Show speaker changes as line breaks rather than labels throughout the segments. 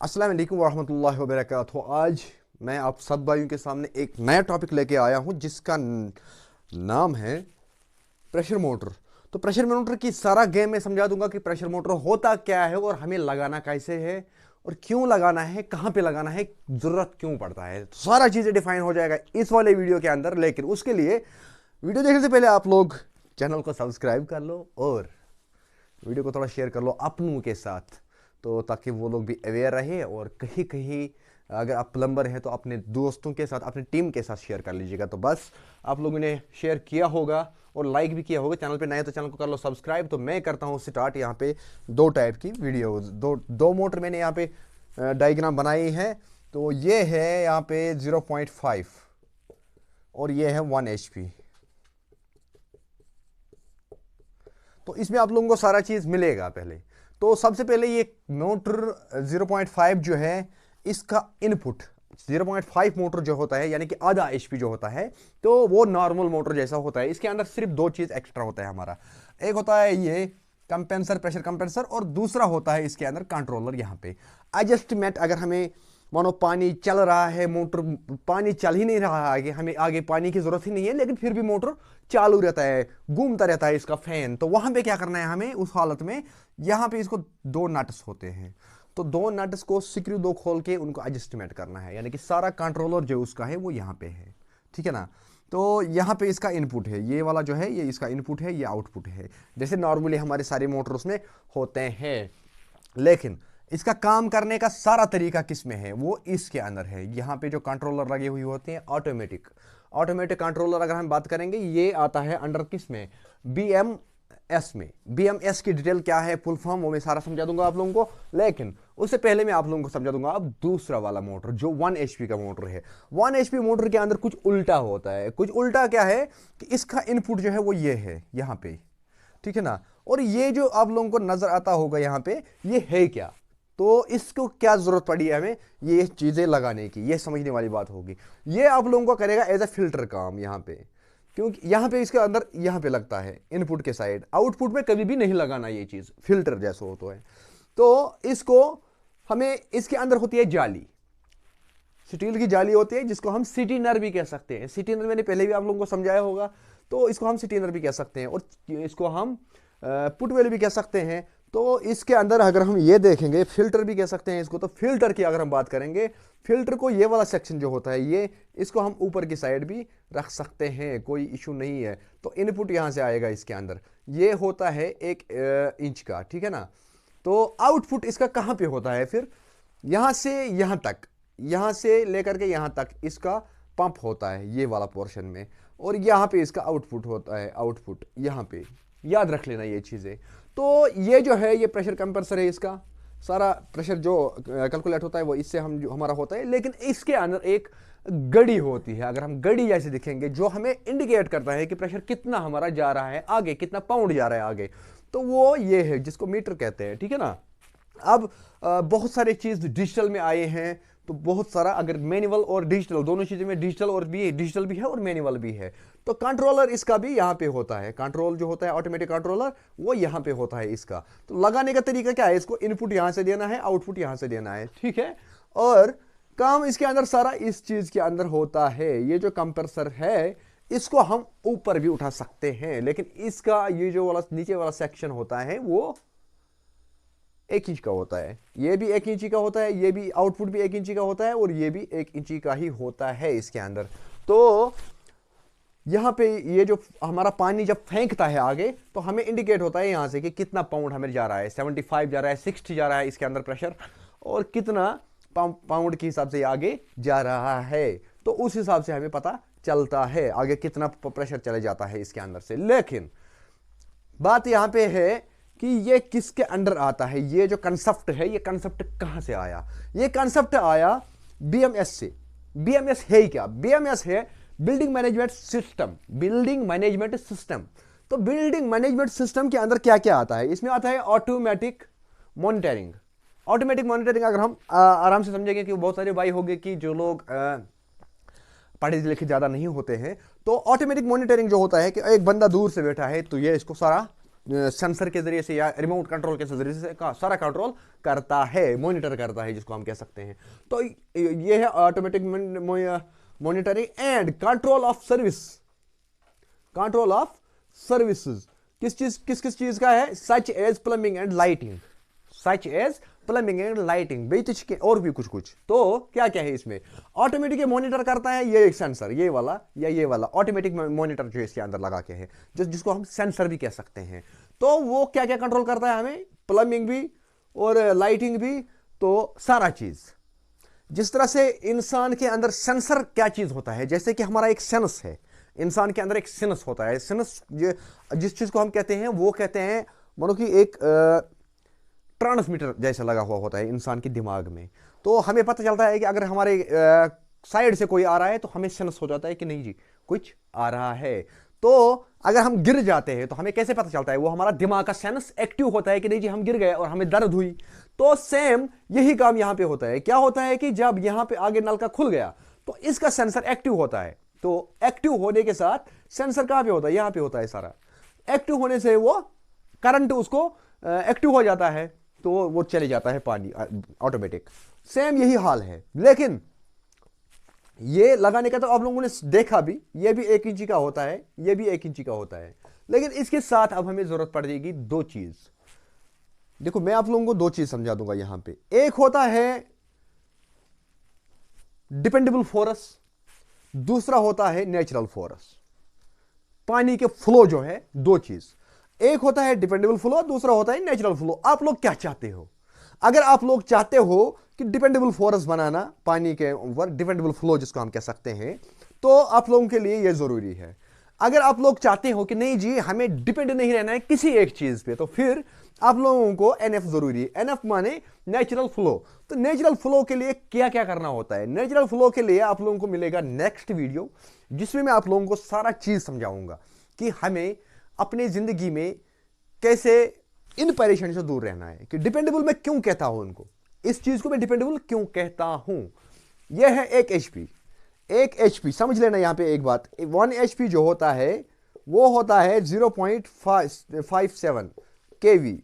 अस्सलाम वालेकुम वरहमतुल्लाहि वबरकातुहू। आज मैं आप सब भाइयों के सामने एक नया टॉपिक लेके आया हूँ जिसका नाम है प्रेशर मोटर। तो प्रेशर मोटर की सारा गेम मैं समझा दूंगा कि प्रेशर मोटर होता क्या है और हमें लगाना कैसे है और क्यों लगाना है, कहाँ पे लगाना है, ज़रूरत क्यों पड़ता है, तो सारा चीज़ें डिफाइन हो जाएगा इस वाले वीडियो के अंदर। लेकिन उसके लिए वीडियो देखने से पहले आप लोग चैनल को सब्सक्राइब कर लो और वीडियो को थोड़ा शेयर कर लो अपनों के साथ, तो ताकि वो लोग भी अवेयर रहे। और कहीं कहीं अगर आप प्लम्बर हैं तो अपने दोस्तों के साथ, अपनी टीम के साथ शेयर कर लीजिएगा। तो बस आप लोगों ने शेयर किया होगा और लाइक भी किया होगा। चैनल पे नए तो चैनल को कर लो सब्सक्राइब। तो मैं करता हूँ स्टार्ट। यहाँ पे दो टाइप की वीडियोस, दो मोटर मैंने यहाँ पे डायग्राम बनाई है। तो ये है यहाँ पे 0.5 और ये है 1 HP। तो इसमें आप लोगों को सारा चीज़ मिलेगा। पहले तो सबसे पहले ये मोटर 0.5 जो है इसका इनपुट 0.5 मोटर जो होता है यानी कि आधा HP जो होता है, तो वो नॉर्मल मोटर जैसा होता है। इसके अंदर सिर्फ दो चीज़ एक्स्ट्रा होता है हमारा। एक होता है ये कंपेंसर, प्रेशर कंपेंसर, और दूसरा होता है इसके अंदर कंट्रोलर। यहाँ पे एडजस्टमेंट, अगर हमें मानो पानी चल रहा है, मोटर पानी चल ही नहीं रहा है आगे, हमें आगे पानी की जरूरत ही नहीं है, लेकिन फिर भी मोटर चालू रहता है, घूमता रहता है इसका फैन, तो वहां पे क्या करना है हमें उस हालत में? यहाँ पे इसको दो नट्स होते हैं, तो दो नट्स को स्क्रू दो खोल के उनको एडजस्टमेंट करना है, यानी कि सारा कंट्रोलर जो उसका है वो यहाँ पे है। ठीक है ना? तो यहाँ पे इसका इनपुट है, ये वाला जो है ये इसका इनपुट है, ये आउटपुट है, जैसे नॉर्मली हमारे सारे मोटर्स में होते हैं। लेकिन इसका काम करने का सारा तरीका किस में है? वो इसके अंदर है। यहाँ पे जो कंट्रोलर लगे हुए होते हैं ऑटोमेटिक कंट्रोलर, अगर हम बात करेंगे ये आता है अंडर किस में? BMS में। BMS की डिटेल क्या है, फुल फॉर्म, वो मैं सारा समझा दूंगा आप लोगों को। लेकिन उससे पहले मैं आप लोगों को समझा दूंगा अब दूसरा वाला मोटर जो 1 HP का मोटर है। 1 HP मोटर के अंदर कुछ उल्टा होता है। कुछ उल्टा क्या है कि इसका इनपुट जो है वो ये है यहाँ पे, ठीक है ना? और ये जो आप लोगों को नजर आता होगा यहाँ पे, ये है क्या? तो इसको क्या जरूरत पड़ी है हमें ये चीजें लगाने की, ये समझने वाली बात होगी। ये आप लोगों को करेगा एज ए फिल्टर काम यहाँ पे, क्योंकि यहाँ पे इसके अंदर यहाँ पे लगता है इनपुट के साइड। आउटपुट में कभी भी नहीं लगाना ये चीज, फिल्टर जैसा होता है। तो इसको हमें, इसके अंदर होती है जाली, स्टील की जाली होती है जिसको हम सिटीनर भी कह सकते हैं। सिटीनर मैंने पहले भी आप लोगों को समझाया होगा, तो इसको हम सिटीनर भी कह सकते हैं और इसको हम पुटवेल भी कह सकते हैं। तो इसके अंदर अगर हम ये देखेंगे, फिल्टर भी कह सकते हैं इसको। तो फिल्टर की अगर हम बात करेंगे, फिल्टर को ये वाला सेक्शन जो होता है ये, इसको हम ऊपर की साइड भी रख सकते हैं, कोई इशू नहीं है। तो इनपुट यहाँ से आएगा इसके अंदर, ये होता है 1 इंच का, ठीक है ना? तो आउटपुट इसका कहाँ पे होता है फिर? यहाँ से यहाँ तक, यहाँ से लेकर के यहाँ तक इसका पंप होता है ये वाला पोर्शन में, और यहाँ पे इसका आउटपुट होता है, आउटपुट यहाँ पे। याद रख लेना ये चीज़ें। तो ये जो है ये प्रेशर कंप्रेसर है, इसका सारा प्रेशर जो कैलकुलेट होता है वो इससे हम जो हमारा होता है। लेकिन इसके अंदर एक घड़ी होती है, अगर हम घड़ी जैसे दिखेंगे, जो हमें इंडिकेट करता है कि प्रेशर कितना हमारा जा रहा है आगे, कितना पाउंड जा रहा है आगे। तो वो ये है जिसको मीटर कहते हैं, ठीक है ना? अब बहुत सारे चीज़ डिजिटल में आए हैं, तो बहुत सारा, अगर मैनुअल और डिजिटल दोनों चीज़ें में डिजिटल और भी, डिजिटल भी है और मैनुअल भी है। तो कंट्रोलर इसका भी यहाँ पे होता है, कंट्रोल जो होता है ऑटोमेटिक कंट्रोलर वो यहाँ पे होता है इसका। तो लगाने का तरीका क्या है? इसको इनपुट यहाँ से देना है, आउटपुट यहाँ से देना है, ठीक है? और काम इसके अंदर सारा इस चीज़ के अंदर होता है। ये जो कंप्रेसर है इसको हम ऊपर भी उठा सकते हैं, लेकिन इसका ये जो वाला नीचे वाला सेक्शन होता है वो 1 इंच का होता है, ये भी 1 इंच का होता है, ये भी आउटपुट भी 1 इंच का होता है, और ये भी 1 इंच का ही होता है इसके अंदर। तो यहाँ पे ये जो हमारा पानी जब फेंकता है आगे, तो हमें इंडिकेट होता है यहाँ से कि कितना पाउंड हमें जा रहा है, 75 जा रहा है, 60 जा रहा है इसके अंदर प्रेशर, और कितना पाउंड के हिसाब से आगे जा रहा है। तो उस हिसाब से हमें पता चलता है आगे कितना प्रेशर चले जाता है इसके अंदर से। लेकिन बात यहाँ पे है कि ये किसके अंडर आता है? ये जो कंसेप्ट है, ये कंसेप्ट कहां से आया? ये कंसेप्ट आया BMS से। BMS है क्या? BMS है building management system. Building management system. तो बिल्डिंग मैनेजमेंट सिस्टम के अंदर क्या क्या आता है? इसमें आता है ऑटोमेटिक मॉनिटरिंग। ऑटोमेटिक मॉनिटरिंग अगर हम आराम से समझेंगे, कि बहुत सारे भाई होंगे कि जो लोग पढ़े लिखे ज़्यादा नहीं होते हैं, तो ऑटोमेटिक मॉनिटरिंग जो होता है कि एक बंदा दूर से बैठा है, तो ये इसको सारा सेंसर के जरिए से या रिमोट कंट्रोल के जरिए से सारा कंट्रोल करता है, मॉनिटर करता है, जिसको हम कह सकते हैं। तो ये है automatic monitoring and control of service, control of services किस किस चीज का है, such as plumbing and lighting, such as plumbing and lighting, बेच और भी कुछ कुछ। तो क्या क्या है इसमें, ऑटोमेटिक मॉनिटर करता है ये एक सेंसर, ये वाला या ये वाला ऑटोमेटिक मॉनिटर जो इसके अंदर लगा के है, जिसको हम सेंसर भी कह सकते हैं। तो वो क्या क्या कंट्रोल करता है हमें, प्लम्बिंग भी और लाइटिंग भी, तो सारा चीज। जिस तरह से इंसान के अंदर सेंसर क्या चीज होता है, जैसे कि हमारा एक सेंस है, इंसान के अंदर एक सेंस होता है, सेंस जिस चीज को हम कहते हैं वो कहते हैं मानो कि एक ट्रांसमीटर जैसा लगा हुआ होता है इंसान के दिमाग में। तो हमें पता चलता है कि अगर हमारे साइड से कोई आ रहा है तो हमें सेंस हो जाता है कि नहीं जी कुछ आ रहा है। तो अगर हम गिर जाते हैं तो हमें कैसे पता चलता है, वो हमारा दिमाग का सेंस एक्टिव होता है कि नहीं जी हम गिर गए और हमें दर्द हुई। तो सेम यही काम यहां पे होता है। क्या होता है कि जब यहां पे आगे नल का खुल गया तो इसका सेंसर एक्टिव होता है। तो एक्टिव होने के साथ सेंसर कहां पे होता है, यहां पे होता है सारा। एक्टिव होने से वो करंट उसको एक्टिव हो जाता है, तो वो चले जाता है पानी ऑटोमेटिक। सेम यही हाल है, लेकिन ये लगाने का तो आप लोगों ने देखा भी, ये भी 1 इंची का होता है, ये भी 1 इंची का होता है। लेकिन इसके साथ अब हमें जरूरत पड़ जाएगी 2 चीज। देखो मैं आप लोगों को 2 चीज समझा दूंगा यहां पे। एक होता है डिपेंडेबल फोर्स, दूसरा होता है नेचुरल फोर्स। पानी के फ्लो जो है 2 चीज, एक होता है डिपेंडेबल फ्लो, दूसरा होता है नेचुरल फ्लो। आप लोग क्या चाहते हो, अगर आप लोग चाहते हो कि डिपेंडेबल फोर्स बनाना पानी के ऊपर, डिपेंडेबल फ्लो जिसको हम कह सकते हैं, तो आप लोगों के लिए यह जरूरी है। अगर आप लोग चाहते हो कि नहीं जी हमें डिपेंड नहीं रहना है किसी एक चीज पे, तो फिर आप लोगों को एनएफ जरूरी है। एनएफ माने नेचुरल फ्लो। तो नेचुरल फ्लो के लिए क्या क्या करना होता है, नेचुरल फ्लो के लिए आप लोगों को मिलेगा नेक्स्ट वीडियो, जिसमें मैं आप लोगों को सारा चीज समझाऊंगा कि हमें अपनी जिंदगी में कैसे इन परेशानी से दूर रहना है। कि डिपेंडेबल मैं क्यों कहता हूं उनको, इस चीज को मैं डिपेंडेबल क्यों कहता हूं। यह है 1 HP। 1 HP समझ लेना यहां पे एक बात, 1 HP जो होता है वो होता है 0.57 kV,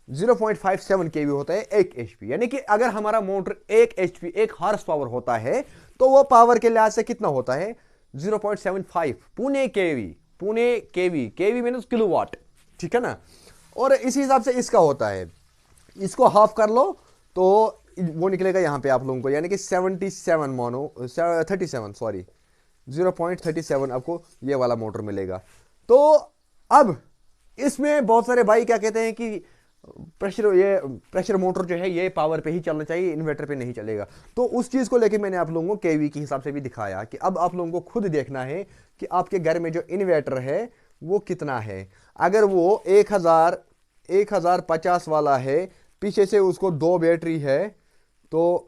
0.57 kV होता है 1 HP। यानी कि अगर हमारा मोटर 1 HP 1 हॉर्स पावर होता है तो वो पावर के लिहाज से कितना होता है 0.75 पुणे केवी, पुणे केवी, केवी मीन्स किलोवाट, ठीक है ना। और इसी हिसाब से इसका होता है, इसको हाफ कर लो तो वो निकलेगा यहां पे आप लोगों को, यानी कि 77 मानो 37 सॉरी 0.37 आपको ये वाला मोटर मिलेगा। तो अब इसमें बहुत सारे भाई क्या कहते हैं कि प्रेशर मोटर जो है ये पावर पे ही चलना चाहिए, इन्वर्टर पे नहीं चलेगा। तो उस चीज को लेके मैंने आप लोगों को केवी के हिसाब से भी दिखाया कि अब आप लोगों को खुद देखना है कि आपके घर में जो इन्वर्टर है वो कितना है। अगर वो 1050 वाला है, पीछे से उसको 2 बैटरी है, तो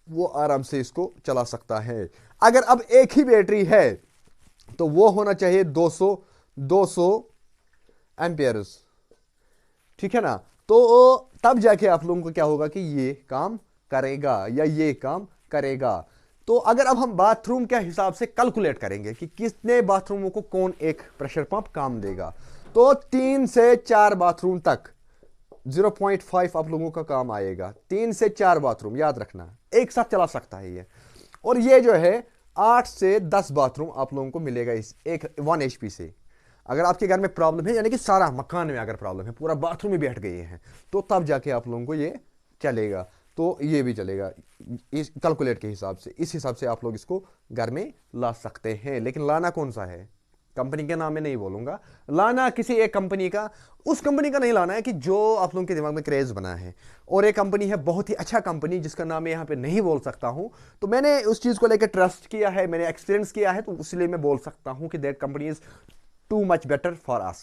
वो आराम से इसको चला सकता है। अगर अब एक ही बैटरी है तो वो होना चाहिए 200 एम्पियर्स, ठीक है ना। तो तब जाके आप लोगों को क्या होगा कि ये काम करेगा या ये काम करेगा। तो अगर अब हम बाथरूम के हिसाब से कैलकुलेट करेंगे कि कितने बाथरूमों को कौन एक प्रेशर पंप काम देगा, तो 3 से 4 बाथरूम तक 0.5 आप लोगों का काम आएगा। 3 से 4 बाथरूम याद रखना, एक साथ चला सकता है ये। और ये जो है 8 से 10 बाथरूम आप लोगों को मिलेगा इस एक 1 HP से। अगर आपके घर में प्रॉब्लम है, यानी कि सारा मकान में अगर प्रॉब्लम है, पूरा बाथरूम में बैठ गए हैं, तो तब जाके आप लोगों को ये चलेगा। तो ये भी चलेगा इस कैलकुलेट के हिसाब से, इस हिसाब से आप लोग इसको घर में ला सकते हैं। लेकिन लाना कौन सा है, कंपनी के नाम में नहीं बोलूंगा, लाना किसी एक कंपनी का, उस कंपनी का नहीं लाना है कि जो आप लोगों के दिमाग में क्रेज बना है। और एक कंपनी है बहुत ही अच्छा कंपनी जिसका नाम मैं यहाँ पे नहीं बोल सकता हूं, तो मैंने उस चीज को लेकर ट्रस्ट किया है, मैंने एक्सपीरियंस किया है, तो इसलिए मैं बोल सकता हूं कि that company is too much better for us.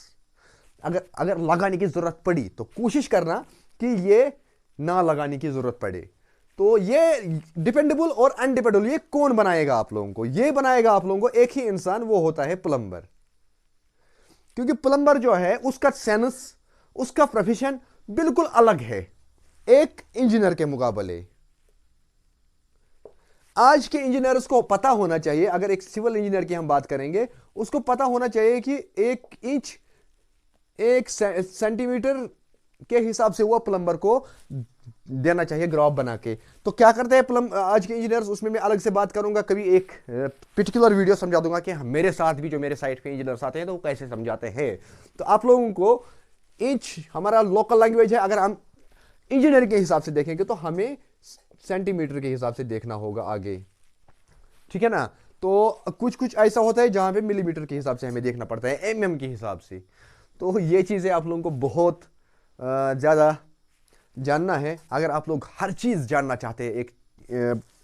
अगर लगाने की जरूरत पड़ी तो कोशिश करना कि ये ना लगाने की जरूरत पड़े। तो ये डिपेंडेबल और अनडिपेंडेबल ये कौन बनाएगा आप लोगों को, ये बनाएगा आप लोगों को एक ही इंसान, वो होता है प्लम्बर। क्योंकि प्लम्बर जो है उसका सेंस, उसका प्रोफेशन बिल्कुल अलग है एक इंजीनियर के मुकाबले। आज के इंजीनियर्स को पता होना चाहिए, अगर एक सिविल इंजीनियर की हम बात करेंगे, उसको पता होना चाहिए कि 1 इंच 1 सेंटीमीटर के हिसाब से वो प्लम्बर को देना चाहिए ग्राफ बना के। तो क्या करते हैं आज के इंजीनियर्स, उसमें मैं अलग से बात करूंगा, कभी एक पर्टिकुलर वीडियो समझा दूंगा कि मेरे साथ भी जो मेरे साइट पे इंजीनियर्स आते हैं तो वो कैसे समझाते हैं। तो आप लोगों को इंच हमारा लोकल लैंग्वेज है, अगर हम इंजीनियर के हिसाब से देखेंगे तो हमें सेंटीमीटर के हिसाब से देखना होगा आगे, ठीक है ना। तो कुछ कुछ ऐसा होता है जहां पे मिलीमीटर के हिसाब से हमें देखना पड़ता है, एमएम के हिसाब से। तो ये चीजें आप लोगों को बहुत ज्यादा जानना है। अगर आप लोग हर चीज जानना चाहते हैं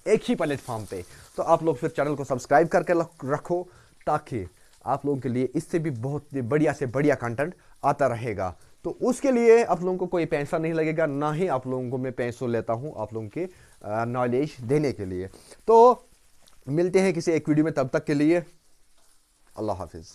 एक ही प्लेटफॉर्म पे, तो आप लोग फिर चैनल को सब्सक्राइब करके रखो, ताकि आप लोगों के लिए इससे भी बहुत बढ़िया से बढ़िया कंटेंट आता रहेगा। तो उसके लिए आप लोगों को कोई पैसा नहीं लगेगा, ना ही आप लोगों को मैं पैसों लेता हूं आप लोगों के नॉलेज देने के लिए। तो मिलते हैं किसी एक वीडियो में, तब तक के लिए अल्लाह हाफिज।